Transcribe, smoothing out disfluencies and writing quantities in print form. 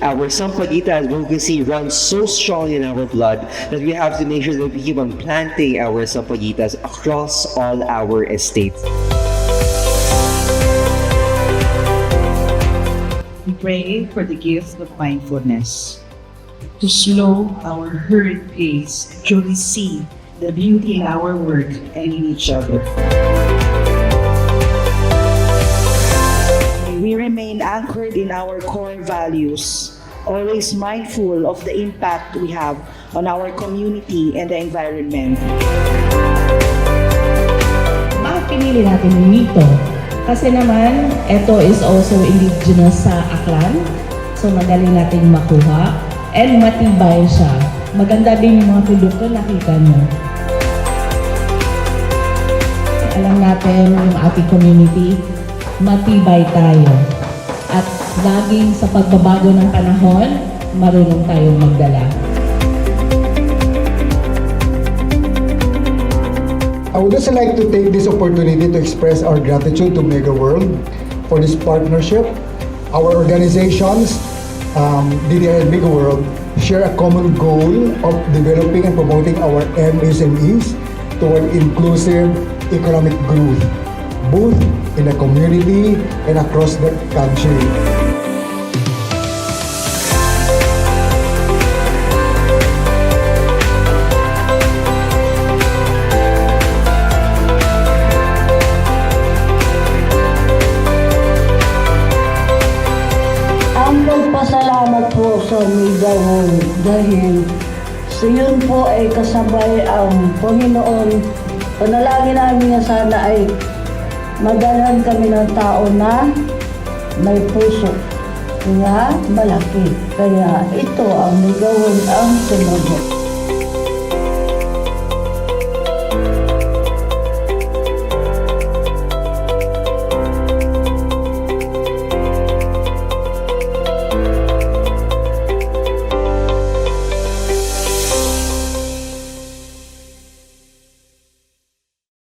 our Sampaguita advocacy runs so strong in our blood that we have to make sure that we keep on planting our Sampaguitas across all our estates. We pray for the gift of mindfulness to slow our hurried pace and truly see the beauty in our work and in each other. May we remain anchored in our core values, always mindful of the impact we have on our community and the environment. Bakit pinili natin yung Mito? Kasi naman, ito is also indigenous sa Aklan. So magaling nating makuha. And matibay siya. Maganda din yung mga produkto nakita nyo. Alam natin yung ating community, matibay tayo. At laging sa pagbabago ng panahon, marunong tayong magdala. I would also like to take this opportunity to express our gratitude to Mega World for this partnership. Our organizations, DDI and Mega World, share a common goal of developing and promoting our MSMEs toward inclusive economic growth, both in the community and across the country. Ang magpasalamat po sa Mega World dahil sa yun po ay kasabay ang Panginoon. Panalangin namin na sana ay madalhan kami ng tao na may puso nga malaki. Kaya ito ang Mega World ang sumunod.